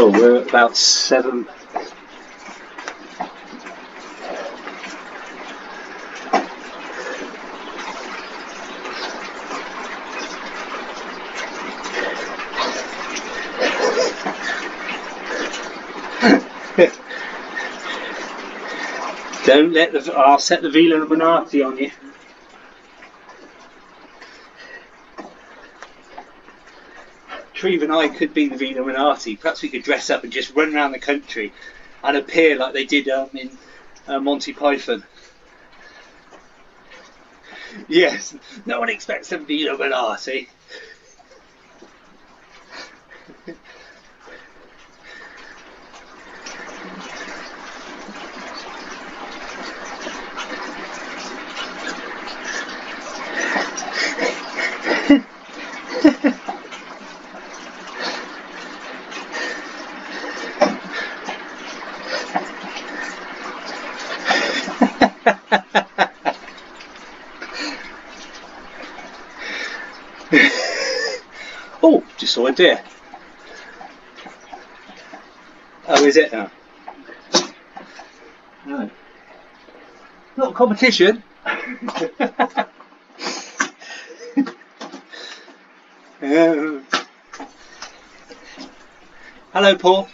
Oh, we're at about 7. Don't let the. I'll set the Villa Illuminati on you. Treve and I could be the Villa Illuminati. Perhaps we could dress up and just run around the country and appear like they did in Monty Python. Yes, no one expects them to be Illuminati. Oh, just saw a deer. Oh, is it? Oh. No. Not a competition. Hello, Paul.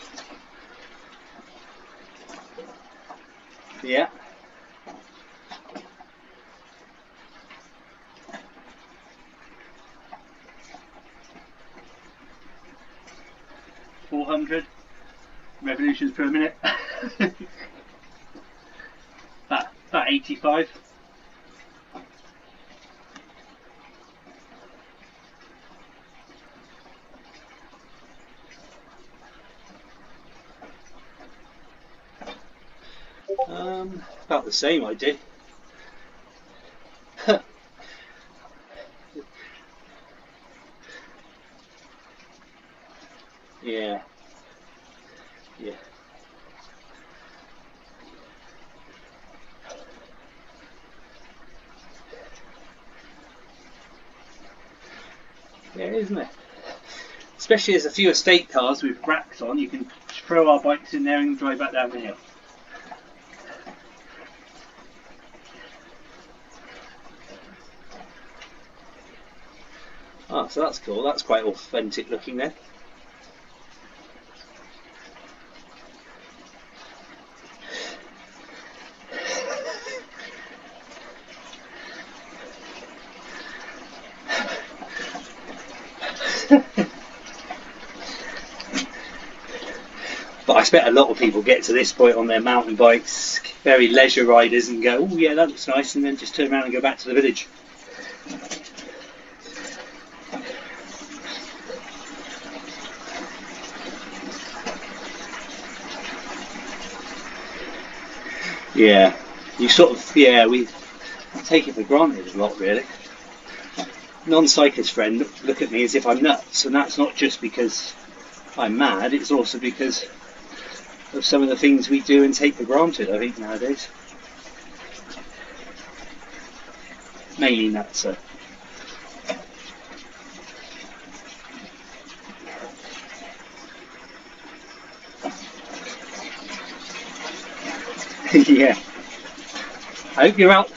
Yeah. $400 revolutions per minute. about 85. About the same, I did. Yeah. Yeah. Yeah, isn't it? Especially as a few estate cars with racks on, you can throw our bikes in there and drive back down the hill. Ah, so that's cool. That's quite authentic looking then. But I expect a lot of people get to this point on their mountain bikes, very leisure riders, and go, oh yeah, that looks nice, and then just turn around and go back to the village. Yeah, you sort of, yeah, we take it for granted a lot, really. Non-cyclist friend look at me as if I'm nuts, and that's not just because I'm mad, it's also because of some of the things we do and take for granted, I think, nowadays. Mainly nuts, so. Yeah. I hope you're out.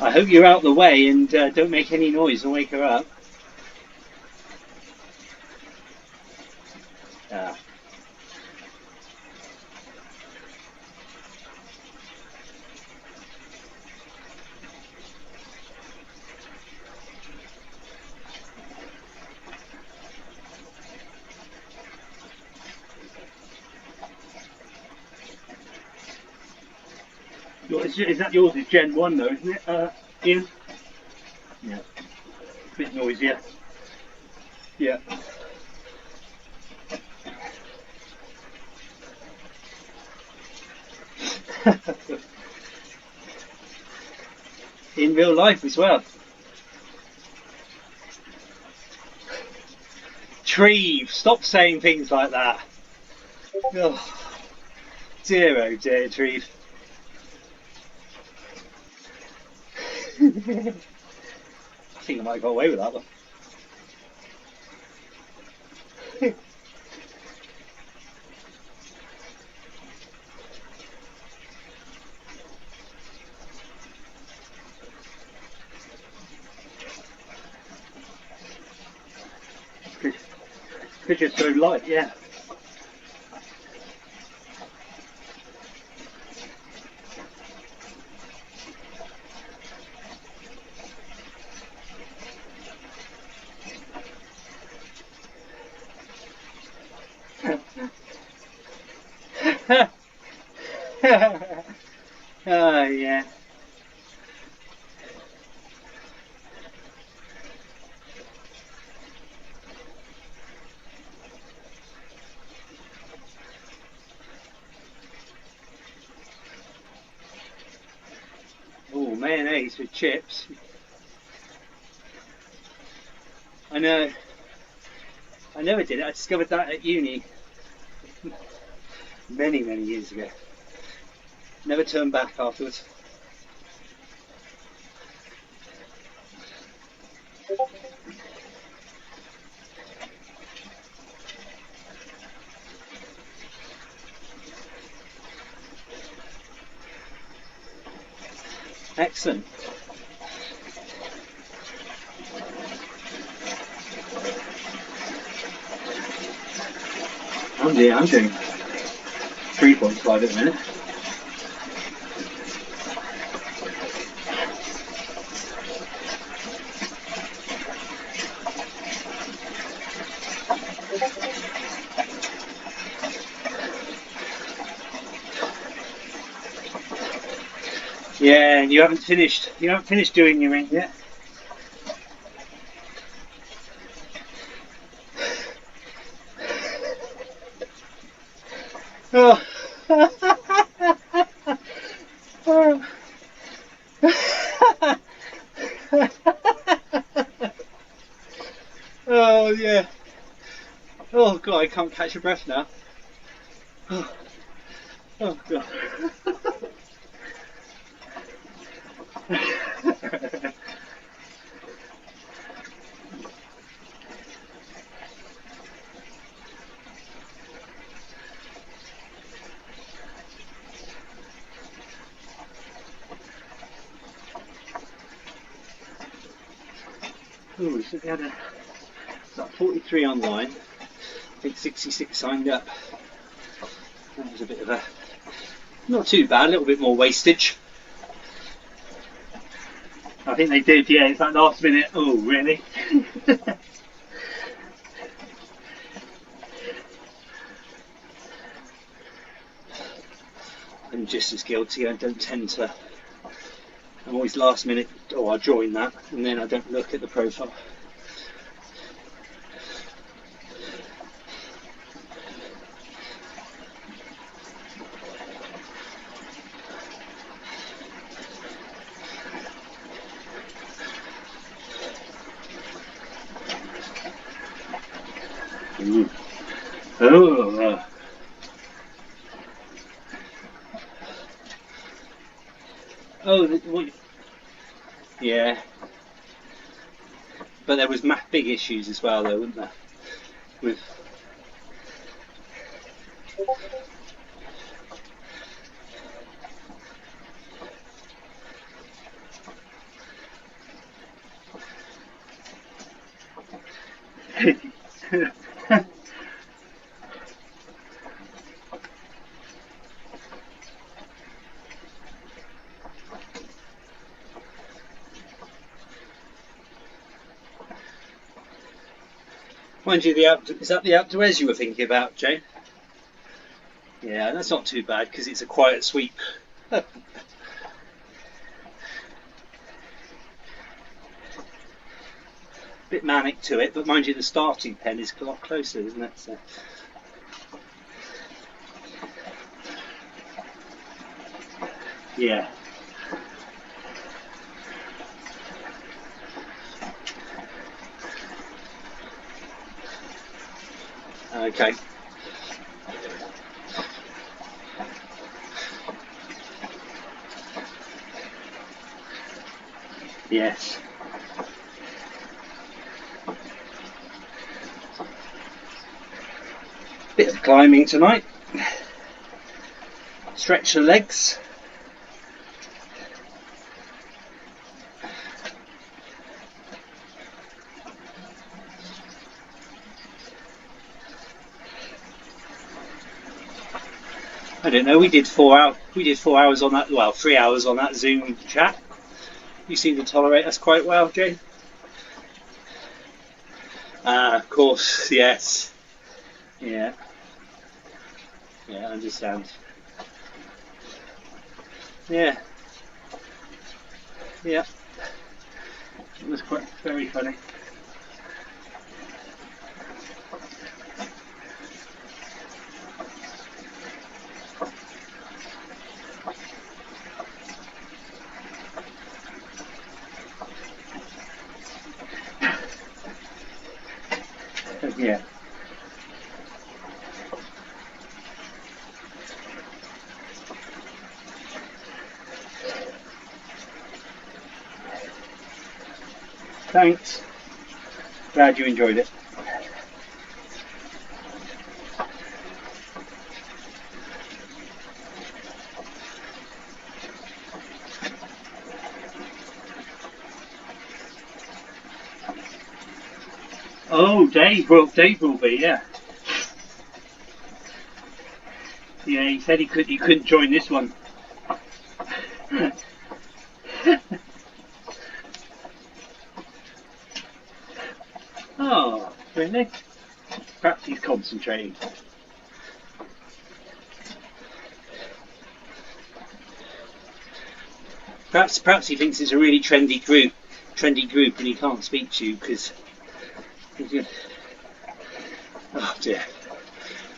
I hope you're out the way and don't make any noise and wake her up. Is that yours? It's Gen 1 though, isn't it, Ian? Yeah. A bit noisier. Yeah. In real life as well. Treve, stop saying things like that. Oh, dear, Treve. I think I might have got away with that one. Could just go light, yeah. Oh yeah. Oh, mayonnaise with chips. I know. I never did it. I discovered that at uni many, many years ago. Never turned back afterwards. Excellent. I'm doing 3.5 at the minute. Yeah, and you haven't finished doing your ring yet. Oh. Oh yeah. Oh god, I can't catch your breath now. Oh, oh god. Oh, so we had like 43 online. I think 66 signed up. That was a bit of a, not too bad, a little bit more wastage. I think they did, yeah, it's that last minute, oh really? I'm just as guilty, I don't tend to, I'm always last minute, oh I'll join that, and then I don't look at the profile. Ooh. Oh, oh, what? Yeah, but there was big issues as well, though, weren't there? With mind you, is that the outdoors you were thinking about, Jane? Yeah, that's not too bad because it's a quiet sweep. Bit manic to it, but mind you, the starting pen is a lot closer, isn't it? So. Yeah. Okay. Yes. Bit of climbing tonight. Stretch the legs. I don't know. We did 4 hours. We did 4 hours on that. Well, 3 hours on that Zoom chat. You seem to tolerate us quite well, Jane. Of course, yes. Yeah. Yeah, I understand. Yeah. Yeah. It was quite very funny. Yeah. Thanks. Glad you enjoyed it. Oh, Dave will be, yeah. Yeah, he said he couldn't join this one. Oh, really? Perhaps he's concentrating. Perhaps he thinks it's a really trendy group, and he can't speak to you because. Oh dear.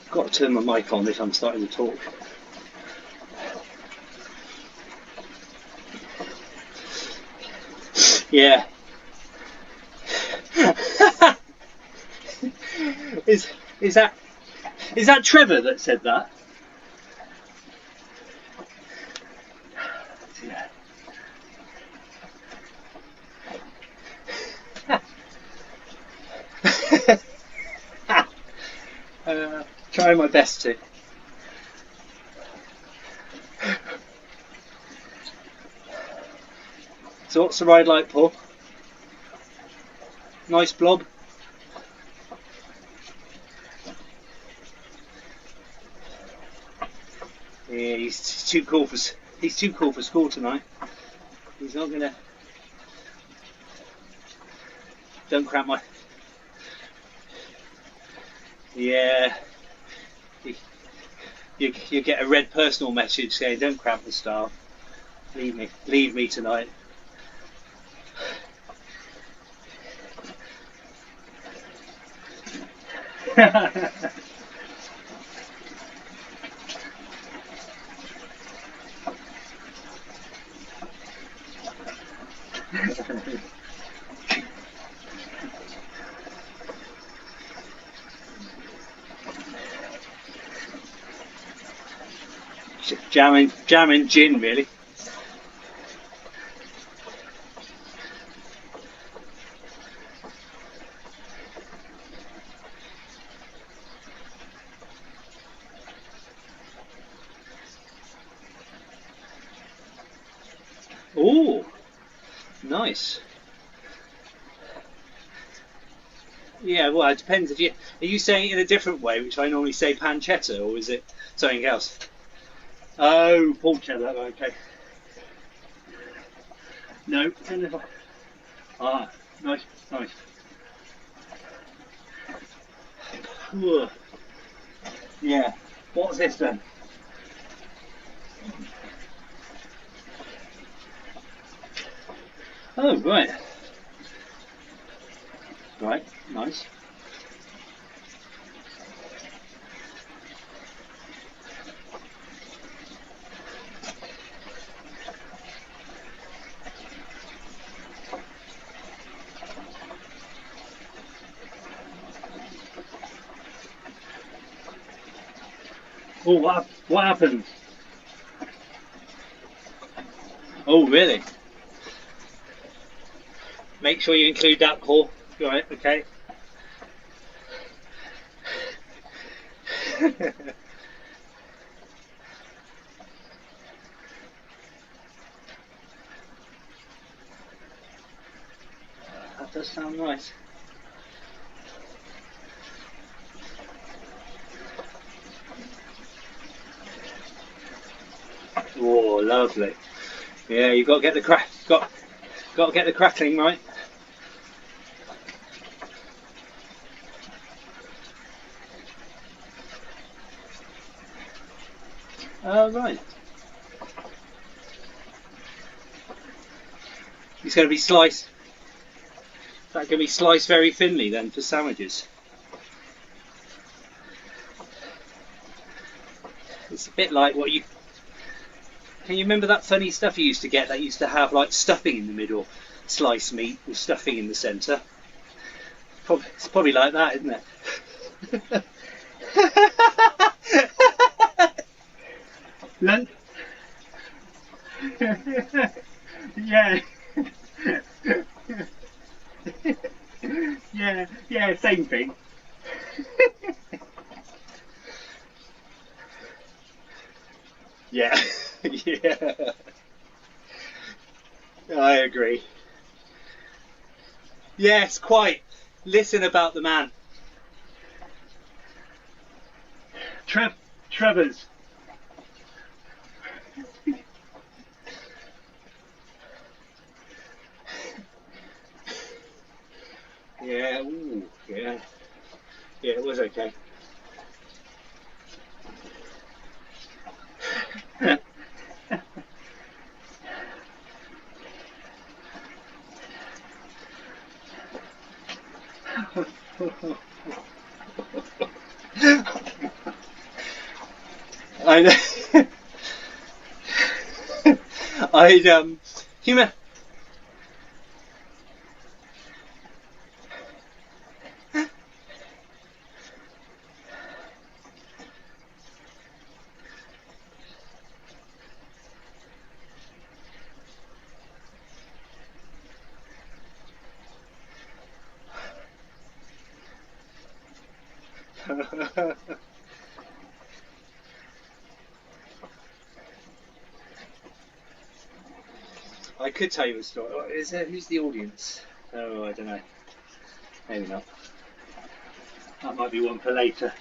I've got to turn my mic on if I'm starting to talk. Yeah. Is that Trevor that said that? Trying my best to. So what's the ride like, Paul? Nice blob? Yeah, he's too cool for school tonight. He's not gonna. Don't cramp my. Yeah. You get a red personal message saying, "Don't cramp the staff. Leave me tonight." Jamming gin, really. Oh, nice. Yeah, well, it depends. Are you saying it in a different way, which I normally say pancetta, or is it something else? Oh, pork cheddar. Okay. No. Ah, nice. Yeah. What's this then? Oh, right. Right. Nice. Oh, what happened? Oh, really? Make sure you include that, Paul. Right. Okay. That does sound nice. Oh, lovely. Yeah, you've got to get the got to get the crackling right. Oh, right. It's going to be sliced. That can be sliced very thinly then for sandwiches. It's a bit like what you. Can you remember that funny stuff you used to get that used to have like stuffing in the middle, sliced meat with stuffing in the centre? It's probably like that, isn't it? Yeah. Yeah, same thing. Yeah, yeah, I agree. Yes, quite. Listen about the man. Trevor's. Yeah, ooh, yeah. Yeah, it was okay. I know. Human. I could tell you a story. Who's the audience? Oh, I don't know. Maybe not. That might be one for later.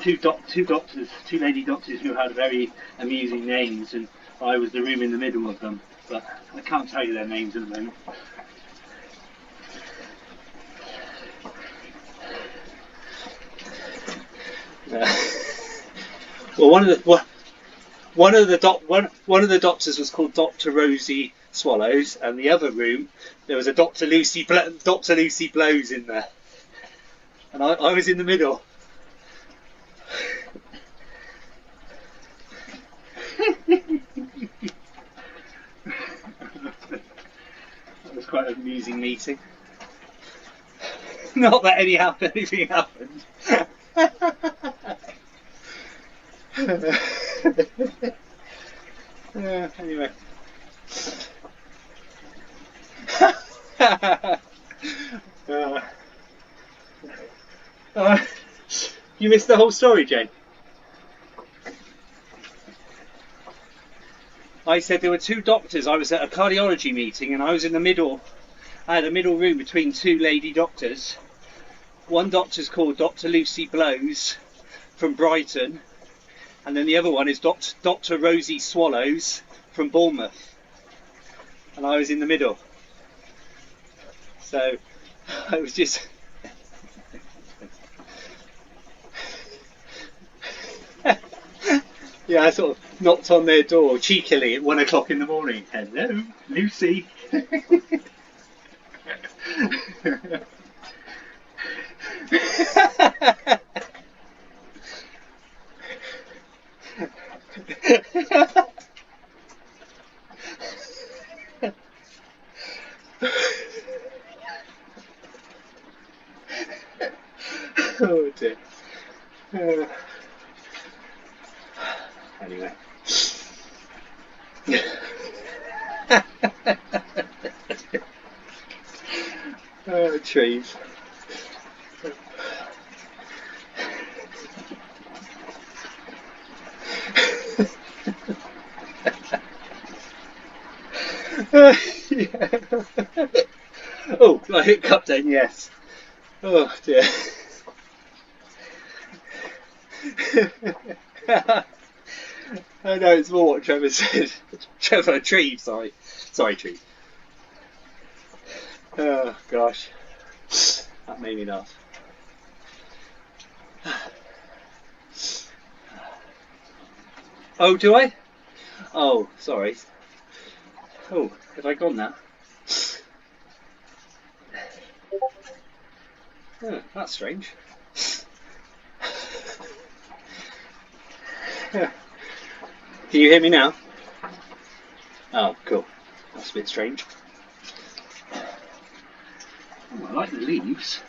Two doctors, two lady doctors who had very amusing names, and I was the room in the middle of them. But I can't tell you their names at the moment. Well, one of the doctors was called Dr. Rosie Swallows, and the other room there was a Dr. Lucy Blows in there, and I was in the middle. That was quite an amusing meeting. Not that anything happened. Anyway. You missed the whole story, Jane. I said there were two doctors. I was at a cardiology meeting and I was in the middle. I had a middle room between two lady doctors. One doctor's called Dr. Lucy Blows from Brighton, and then the other one is Dr. Rosie Swallows from Bournemouth. And I was in the middle. So I was just... Yeah, I sort of knocked on their door cheekily at 1 o'clock in the morning. Hello, Lucy. Oh dear. Anyway. Trees. Yeah. Oh, I hit cup then, yes. Oh dear. I know it's more what Trevor said. Trevor, Tree, sorry. Sorry, Tree. Oh gosh. That made me laugh. Oh, do I? Oh, sorry. Oh, have I gone now? Oh, that's strange. Can you hear me now? Oh, cool. That's a bit strange. Oh, I like the leaves.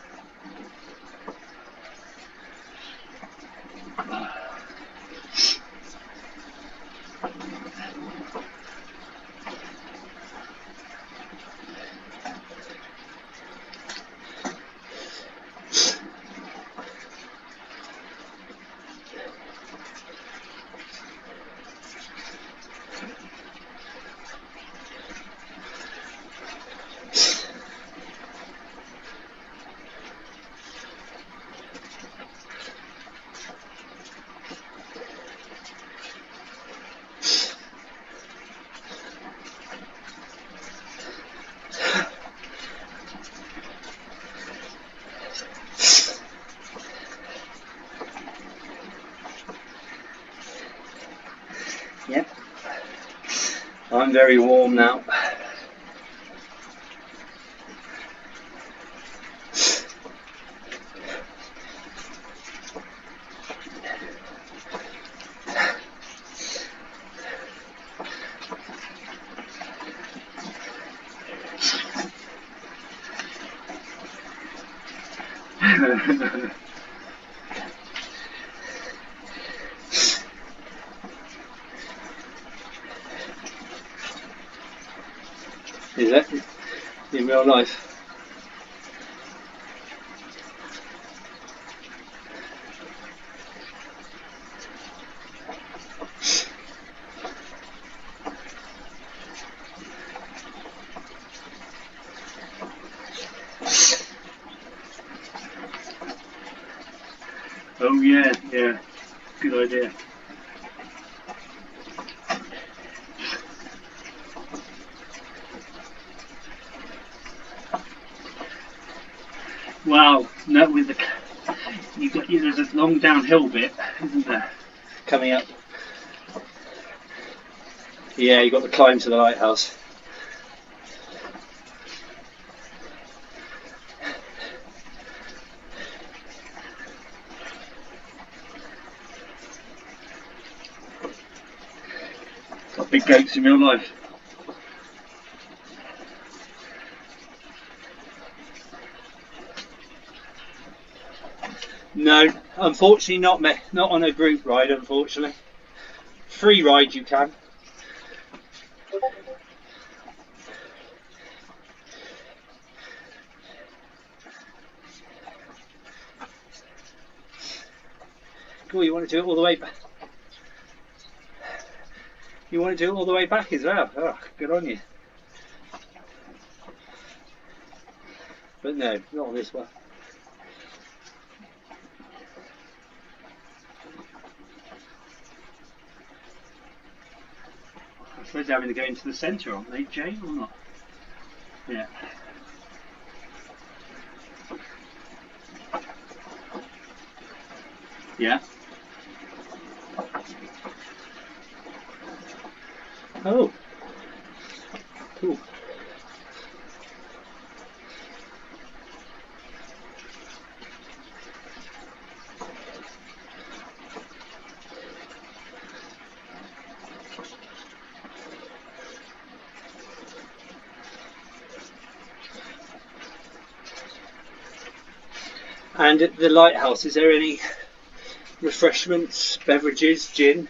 Yep. I'm very warm now. Is that in real life? Oh yeah, yeah. Good idea. Wow, no, with the there's a long downhill bit, isn't there? Coming up. Yeah, you got the climb to the lighthouse. Got big goats in real life. No, unfortunately not on a group ride, unfortunately. Free ride you can. Cool, you want to do it all the way back? You want to do it all the way back as well? Oh, good on you. But no, not on this one. I suppose they're having to go into the centre, aren't they, Jay, or not? Yeah. Yeah. Oh, cool. And at the lighthouse, is there any refreshments, beverages, gin?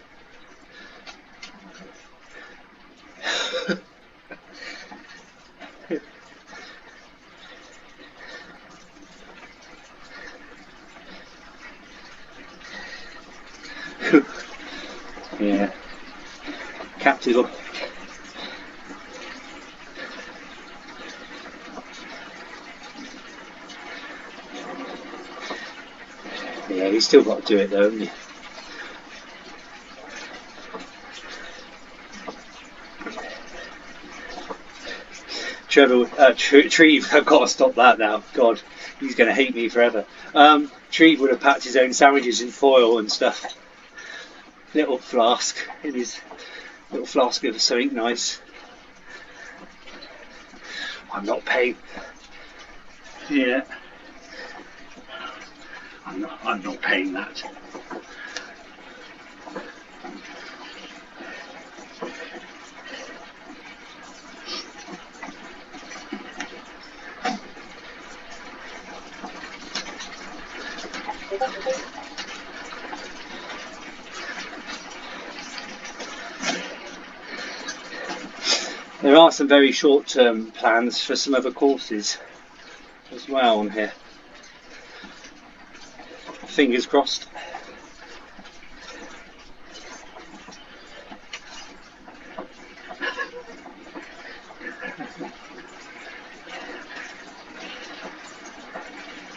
Yeah. Captain. Yeah, you still got to do it though, haven't you? Treve, I've got to stop that now. God, he's going to hate me forever. Treve would have packed his own sandwiches in foil and stuff. Little flask in his little flask of something nice. I'm not paying. Yeah, I'm not paying that. There are some very short-term plans for some other courses as well on here. Fingers crossed.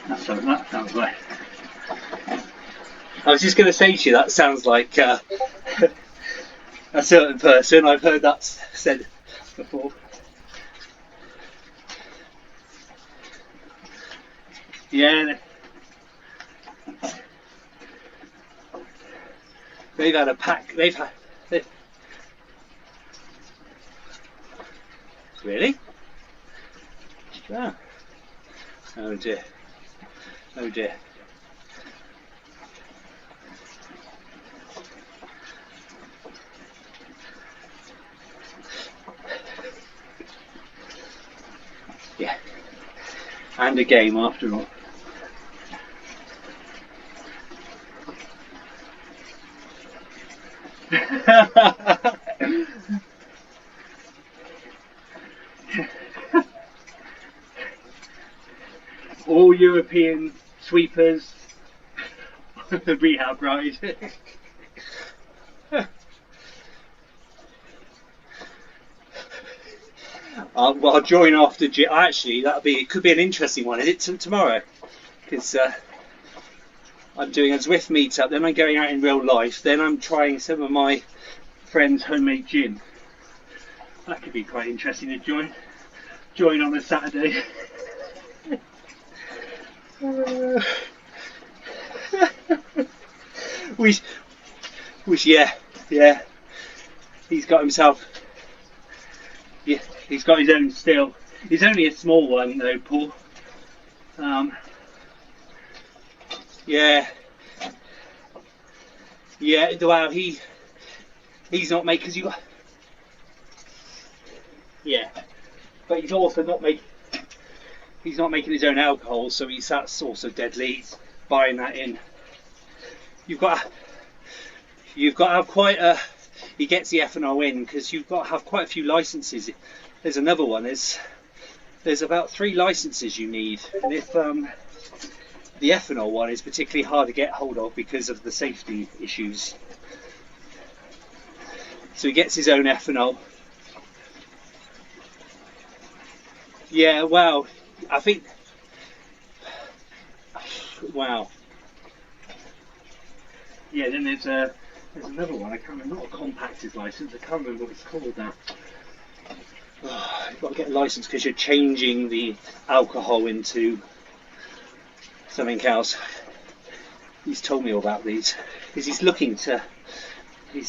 That sounds like. I was just going to say to you, that sounds like a certain person. I've heard that said before. Yeah, they've had a pack. They've really. Yeah. Oh dear. Oh dear. Yeah. And a game after all. All European sweepers, the rehab ride. Well, I'll join after. Actually, it could be an interesting one. Is it tomorrow? Because I'm doing a Zwift meetup, then I'm going out in real life, then I'm trying some of my friends' homemade gin. That could be quite interesting to join on a Saturday. Yeah. He's got himself. Yeah, he's got his own still. He's only a small one though, Paul. Yeah. Well, he's not making because you got. Yeah, but he's also not making. He's not making his own alcohol, so that's also deadly. He's buying that in. You've got to have quite a. He gets the ethanol in because you've got to have quite a few licenses. There's another one. There's about 3 licenses you need, and if the ethanol one is particularly hard to get hold of because of the safety issues. So he gets his own ethanol. Yeah, well, I think. Wow. Yeah, then there's another one. I can't remember. Not a compactor's license. I can't remember what it's called now. Oh, you've got to get a license because you're changing the alcohol into something else. He's told me all about these because he's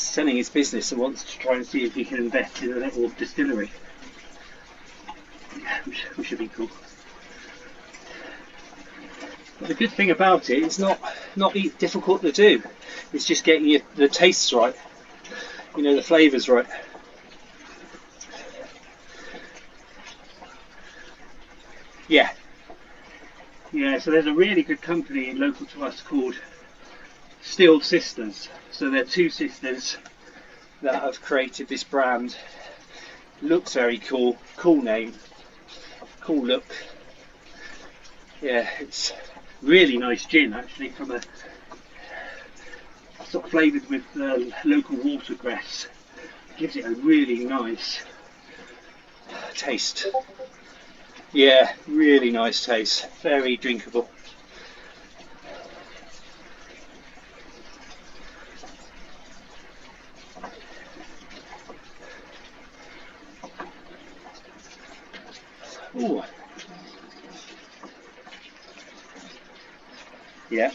selling his business and wants to try and see if he can invest in a little distillery. Yeah, which should be cool. But the good thing about it, it's not difficult to do. It's just getting the tastes right, the flavours right. Yeah. So there's a really good company local to us called Still Sisters. So they're 2 sisters that have created this brand. Looks very cool name, cool look. Yeah, it's really nice gin actually, from a sort of flavoured with local watercress. Gives it a really nice taste. Yeah, really nice taste. Very drinkable. Ooh. Yeah.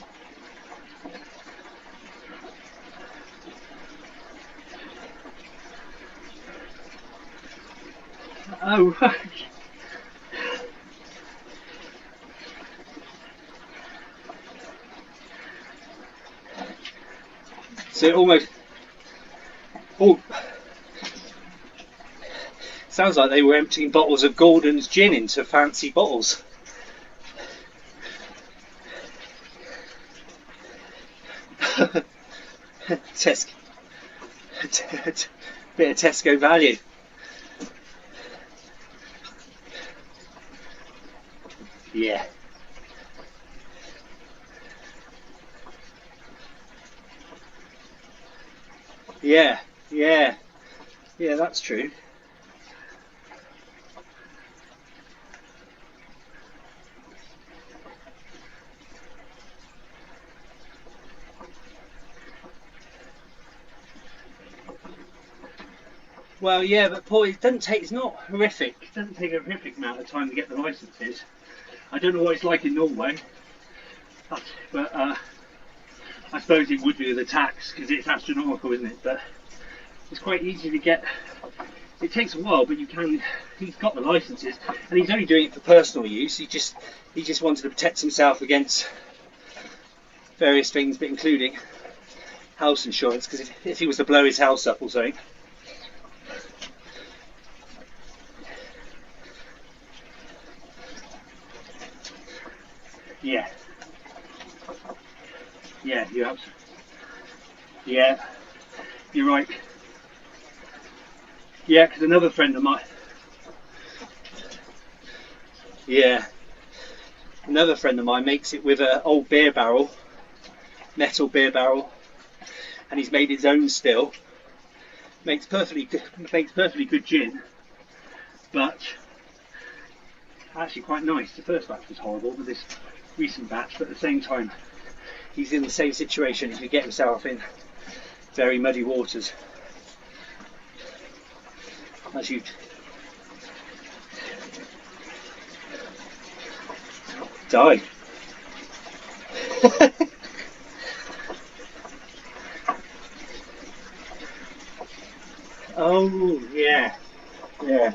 Oh, right. So it almost. Oh, sounds like they were emptying bottles of Gordon's gin into fancy bottles. Tesco. Bit of Tesco value. Yeah. Yeah. Yeah. Yeah, that's true. Well, yeah, but Paul, it doesn't take. It's not horrific. It doesn't take a horrific amount of time to get the licences. I don't know what it's like in Norway, but I suppose it would be with the tax because it's astronomical, isn't it? But it's quite easy to get. It takes a while, but you can. He's got the licences, and he's only doing it for personal use. He just wanted to protect himself against various things, but including house insurance. Because if he was to blow his house up or something. Yeah. Yeah, you're absolutely. Yeah, you're right. Yeah, because another friend of mine. Yeah, another friend of mine makes it with an old beer barrel, metal beer barrel, and he's made his own still. Makes perfectly good gin, but actually quite nice. The first batch was horrible, but this recent batch, but at the same time, he's in the same situation. He could get himself in very muddy waters. As you die. Oh yeah, yeah.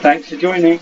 Thanks for joining.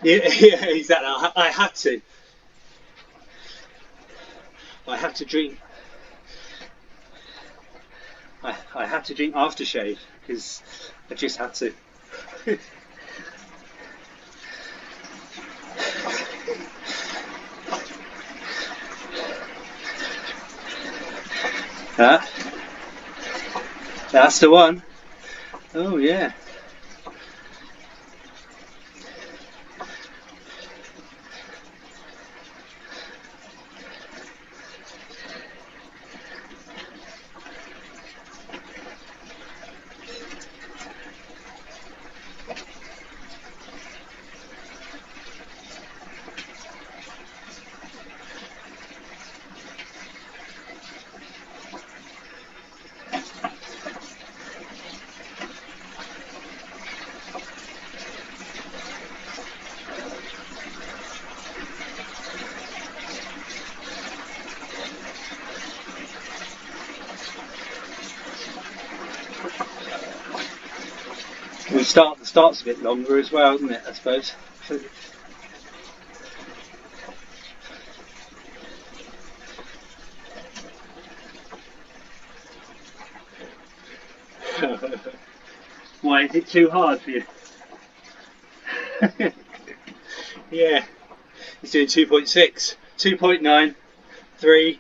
Yeah, yeah, exactly. I had to. I had to drink. I had to drink aftershave because I just had to. That, that's the one. Oh yeah. The start's a bit longer as well, isn't it? I suppose. Why is it too hard for you? Yeah, he's doing 2.6, 2.9, 3.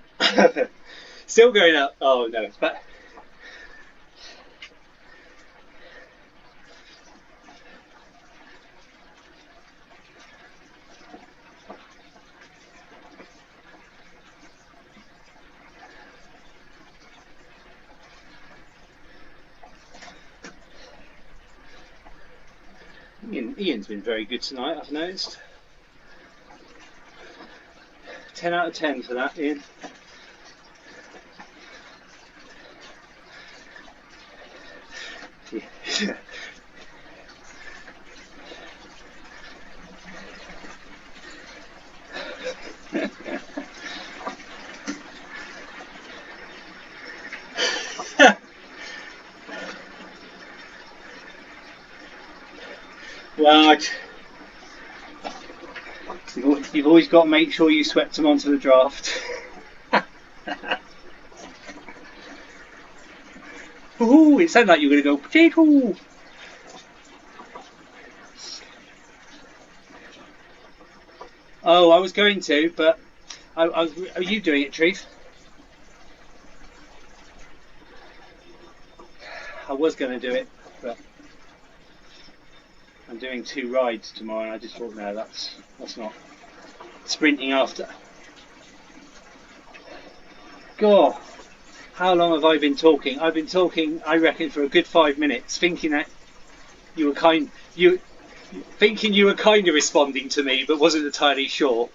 Still going up. Oh no, but Ian's been very good tonight, I've noticed. 10 out of 10 for that, Ian. Yeah. Well, you've always got to make sure you swept them onto the draft. Ooh, it sounded like you were going to go potato. Oh, I was going to, but are you doing it, Trees? I was going to do it, but I'm doing 2 rides tomorrow, and I just thought, no, that's not sprinting after. God, how long have I been talking? I've been talking, I reckon, for a good 5 minutes, thinking that you were kind of responding to me, but wasn't entirely sure.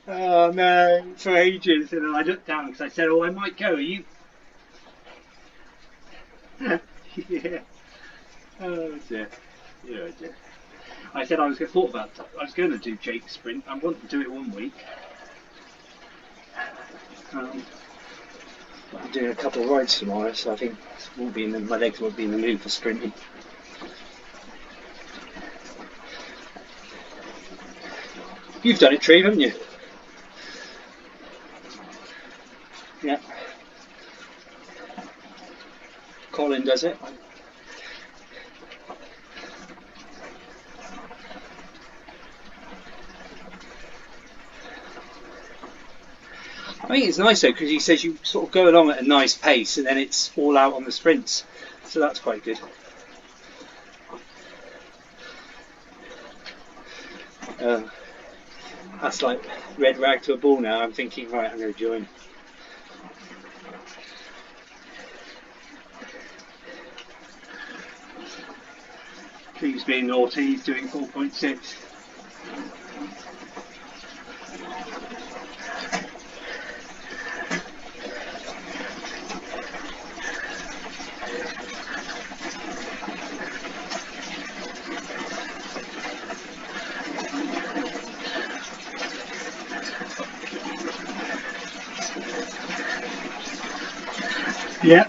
Oh no, for ages, and then I looked down because I said, "Oh, I might go." Are you? Yeah. Oh dear. Yeah, dear. I said I was thought about. I was going to do Jake's sprint. I want to do it one week. I'm doing a couple of rides tomorrow, so I think my legs won't be in the mood for sprinting. You've done it, Treve, haven't you? Yeah. Colin does it. I think it's nice though because he says you sort of go along at a nice pace and then it's all out on the sprints, so that's quite good. That's like red rag to a bull now. I'm thinking, right, I'm going to join. He's being naughty. He's doing 4.6. Yeah.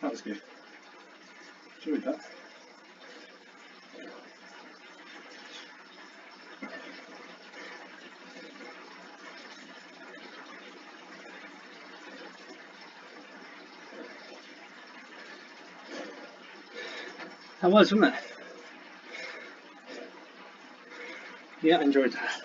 That was good. Enjoyed that. That was, wasn't it? Yeah, I enjoyed that.